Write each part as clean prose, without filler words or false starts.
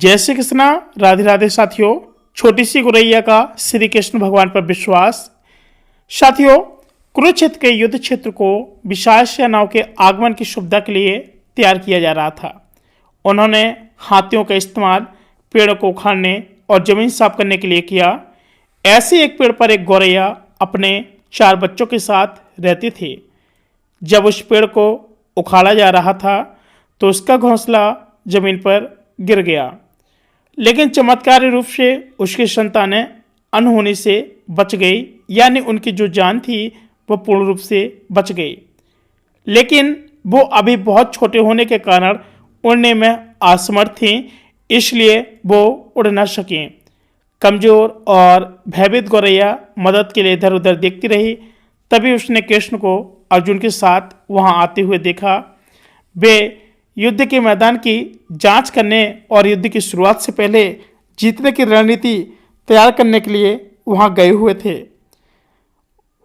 जय श्री कृष्णा। राधे राधे साथियों। छोटी सी गौरैया का श्री कृष्ण भगवान पर विश्वास। साथियों, कुरुक्षेत्र के युद्ध क्षेत्र को विशाल सेनाओं के आगमन की सुविधा के लिए तैयार किया जा रहा था। उन्होंने हाथियों का इस्तेमाल पेड़ों को उखाड़ने और जमीन साफ करने के लिए किया। ऐसे एक पेड़ पर एक गौरैया अपने 4 बच्चों के साथ रहती थी। जब उस पेड़ को उखाड़ा जा रहा था तो उसका घोंसला जमीन पर गिर गया, लेकिन चमत्कारी रूप से उसकी संतानें अनहोनी से बच गई, यानी उनकी जो जान थी वो पूर्ण रूप से बच गई। लेकिन वो अभी बहुत छोटे होने के कारण उड़ने में असमर्थ थीं, इसलिए वो उड़ न सकें। कमजोर और भयभीत गौरैया मदद के लिए इधर उधर देखती रही। तभी उसने कृष्ण को अर्जुन के साथ वहां आते हुए देखा। वे युद्ध के मैदान की जांच करने और युद्ध की शुरुआत से पहले जीतने की रणनीति तैयार करने के लिए वहां गए हुए थे।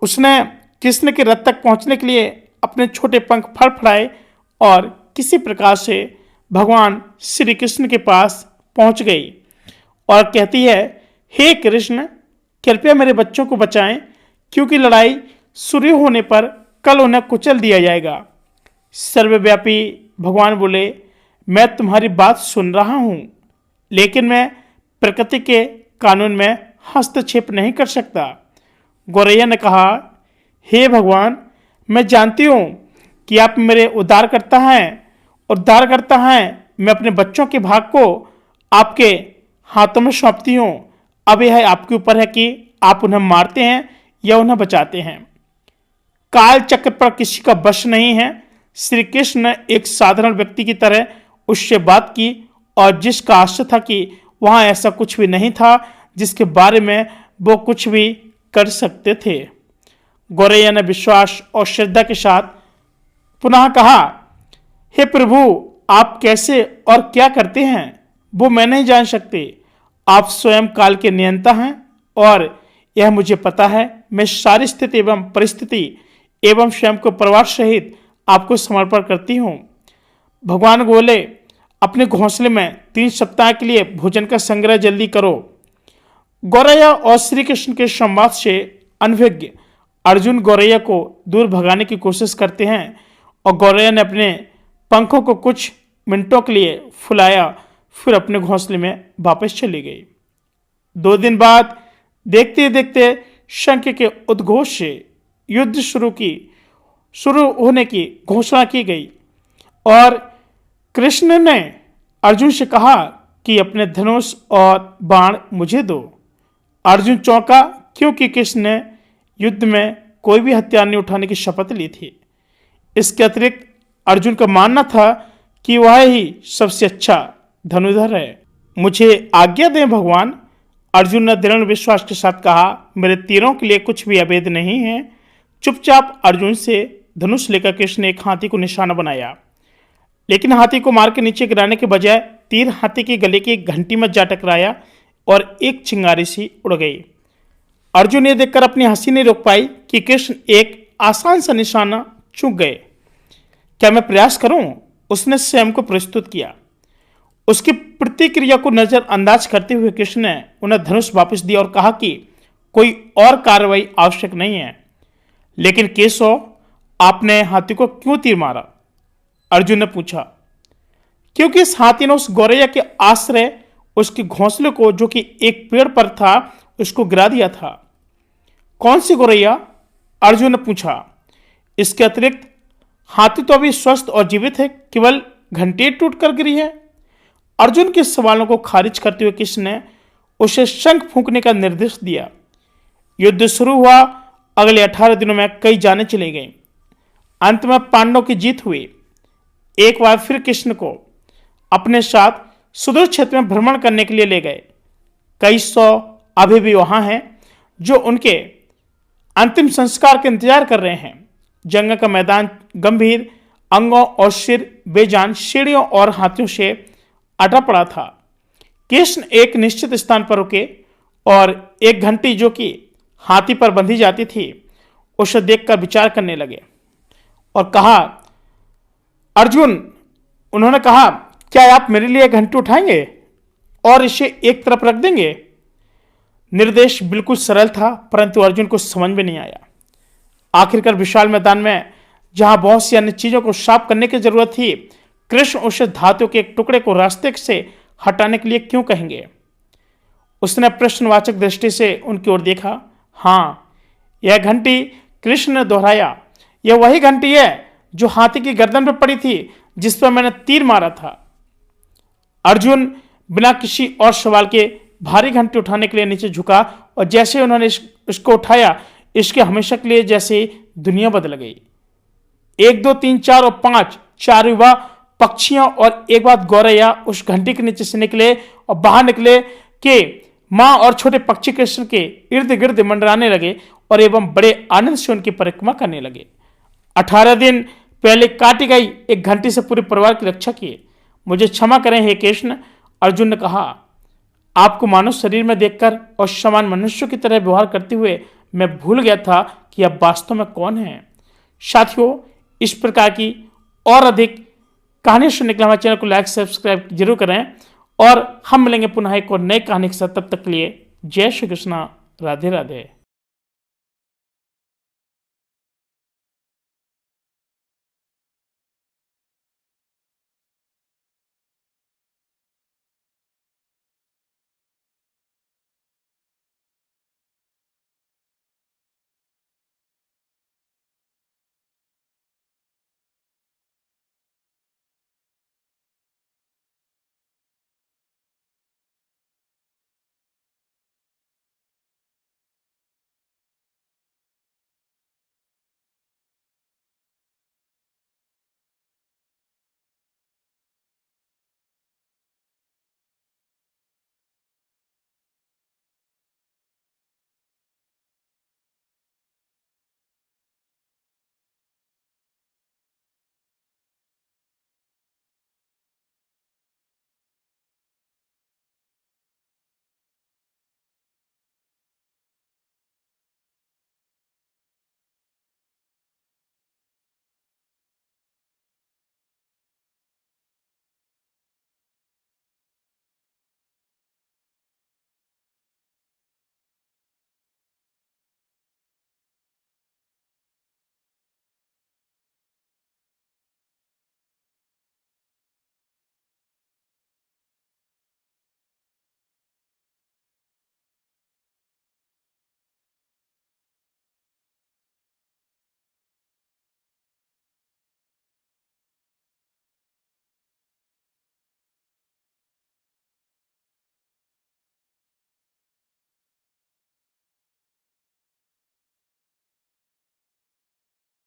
उसने कृष्ण के रथ तक पहुंचने के लिए अपने छोटे पंख फड़फड़ाए और किसी प्रकार से भगवान श्री कृष्ण के पास पहुंच गई और कहती है, हे कृष्ण, कृपया मेरे बच्चों को बचाएं, क्योंकि लड़ाई शुरू होने पर कल उन्हें कुचल दिया जाएगा। सर्वव्यापी भगवान बोले, मैं तुम्हारी बात सुन रहा हूं, लेकिन मैं प्रकृति के कानून में हस्तक्षेप नहीं कर सकता। गौरैया ने कहा, हे भगवान, मैं जानती हूं कि आप मेरे उद्धारकर्ता हैं। मैं अपने बच्चों के भाग को आपके हाथों में सौंपती हूं। अब यह आपके ऊपर है कि आप उन्हें मारते हैं या उन्हें बचाते हैं। काल चक्र पर किसी का वश नहीं है। श्री कृष्ण ने एक साधारण व्यक्ति की तरह उससे बात की और जिसका आशय था कि वहां ऐसा कुछ भी नहीं था जिसके बारे में वो कुछ भी कर सकते थे। गौरैया ने विश्वास और श्रद्धा के साथ पुनः कहा, हे प्रभु, आप कैसे और क्या करते हैं वो मैं नहीं जान सकते। आप स्वयं काल के नियंता हैं और यह मुझे पता है। मैं सारी स्थिति एवं परिस्थिति एवं स्वयं को परिवार सहित आपको समर्पण करती हूँ। भगवान बोले, अपने घोंसले में 3 सप्ताह के लिए भोजन का संग्रह जल्दी करो। गौरैया और श्री कृष्ण के संवाद से अनभिज्ञ अर्जुन गौरैया को दूर भगाने की कोशिश करते हैं और गौरैया ने अपने पंखों को कुछ मिनटों के लिए फुलाया, फिर अपने घोंसले में वापस चली गई। 2 दिन बाद देखते देखते शंख के उद्घोष से युद्ध शुरू होने की घोषणा की गई और कृष्ण ने अर्जुन से कहा कि अपने धनुष और बाण मुझे दो। अर्जुन चौंका, क्योंकि कृष्ण ने युद्ध में कोई भी हथियार नहीं उठाने की शपथ ली थी। इसके अतिरिक्त अर्जुन का मानना था कि वह ही सबसे अच्छा धनुर्धर है। मुझे आज्ञा दें भगवान, अर्जुन ने दृढ़ विश्वास के साथ कहा। मेरे तीरों के लिए कुछ भी अवैध नहीं है। चुपचाप अर्जुन से धनुष लेकर कृष्ण ने एक हाथी को निशाना बनाया, लेकिन हाथी को मार के नीचे गिराने के बजाय तीर हाथी के गले की घंटी में जा टकराया और एक चिंगारी सी उड़ गई। अर्जुन ये देखकर अपनी हंसी नहीं रोक पाई कि कृष्ण एक आसान सा निशाना चूक गए। क्या मैं प्रयास करूं? उसने स्वयं को प्रस्तुत किया। उसकी प्रतिक्रिया को नजरअंदाज करते हुए कृष्ण ने उन्हें धनुष वापस दिया और कहा कि कोई और कार्रवाई आवश्यक नहीं है। लेकिन केशव, आपने हाथी को क्यों तीर मारा? अर्जुन ने पूछा। क्योंकि इस हाथी ने उस गौरैया के आश्रय उसके घोंसले को, जो कि एक पेड़ पर था, उसको गिरा दिया था। कौन सी गौरैया? अर्जुन ने पूछा। इसके अतिरिक्त हाथी तो अभी स्वस्थ और जीवित है, केवल घंटी टूट कर गिरी है। अर्जुन के सवालों को खारिज करते हुए कृष्ण ने उसे शंख फूंकने का निर्देश दिया। युद्ध शुरू हुआ। अगले 18 दिनों में कई जानें चली गईं। अंत में पांडवों की जीत हुई। एक बार फिर कृष्ण को अपने साथ सुदूर क्षेत्र में भ्रमण करने के लिए ले गए। कई 100 अभी भी वहां हैं जो उनके अंतिम संस्कार के इंतजार कर रहे हैं। जंग का मैदान गंभीर, अंगों और सिर बेजान सीढ़ियों और हाथियों से अटा पड़ा था। कृष्ण एक निश्चित स्थान पर रुके और एक घंटी, जो कि हाथी पर बंधी जाती थी, उसे देखकर विचार करने लगे और कहा, अर्जुन, उन्होंने कहा, क्या आप मेरे लिए घंटी उठाएंगे? और इसे एक तरफ रख देंगे। निर्देश बिल्कुल सरल था, परंतु अर्जुन को समझ में नहीं आया। आखिरकार विशाल मैदान में जहां बहुत सी अन्य चीजों को साफ करने की जरूरत थी, कृष्ण उस धातु के एक टुकड़े को रास्ते से हटाने के लिए क्यों कहेंगे? उसने प्रश्नवाचक दृष्टि से उनकी ओर देखा। हाँ, यह घंटी, कृष्ण ने दोहराया, यह वही घंटी है जो हाथी की गर्दन पर पड़ी थी, जिस पर मैंने तीर मारा था। अर्जुन बिना किसी और सवाल के भारी घंटी उठाने के लिए नीचे झुका, और जैसे उन्होंने इसको उठाया, इसके हमेशा के लिए जैसे दुनिया बदल गई। 1 2 3 4 और 5 चार युवा पक्षियों और एक बात गौरैया उस घंटी के नीचे से निकले और बाहर निकले कि मां और छोटे पक्षी कृष्ण के इर्द गिर्द मंडराने लगे और एवं बड़े आनंद से उनकी परिक्रमा करने लगे। 18 दिन पहले काटी गई एक घंटी से पूरे परिवार की रक्षा की। मुझे क्षमा करें हे कृष्ण, अर्जुन ने कहा। आपको मानव शरीर में देखकर और समान मनुष्यों की तरह व्यवहार करते हुए मैं भूल गया था कि अब वास्तव में कौन है। साथियों, इस प्रकार की और अधिक कहानी सुनने के लिए हमारे चैनल को लाइक सब्सक्राइब जरूर करें, और हम मिलेंगे पुनः एक और नई कहानी के साथ। तब तक के लिए जय श्री कृष्णा, राधे राधे।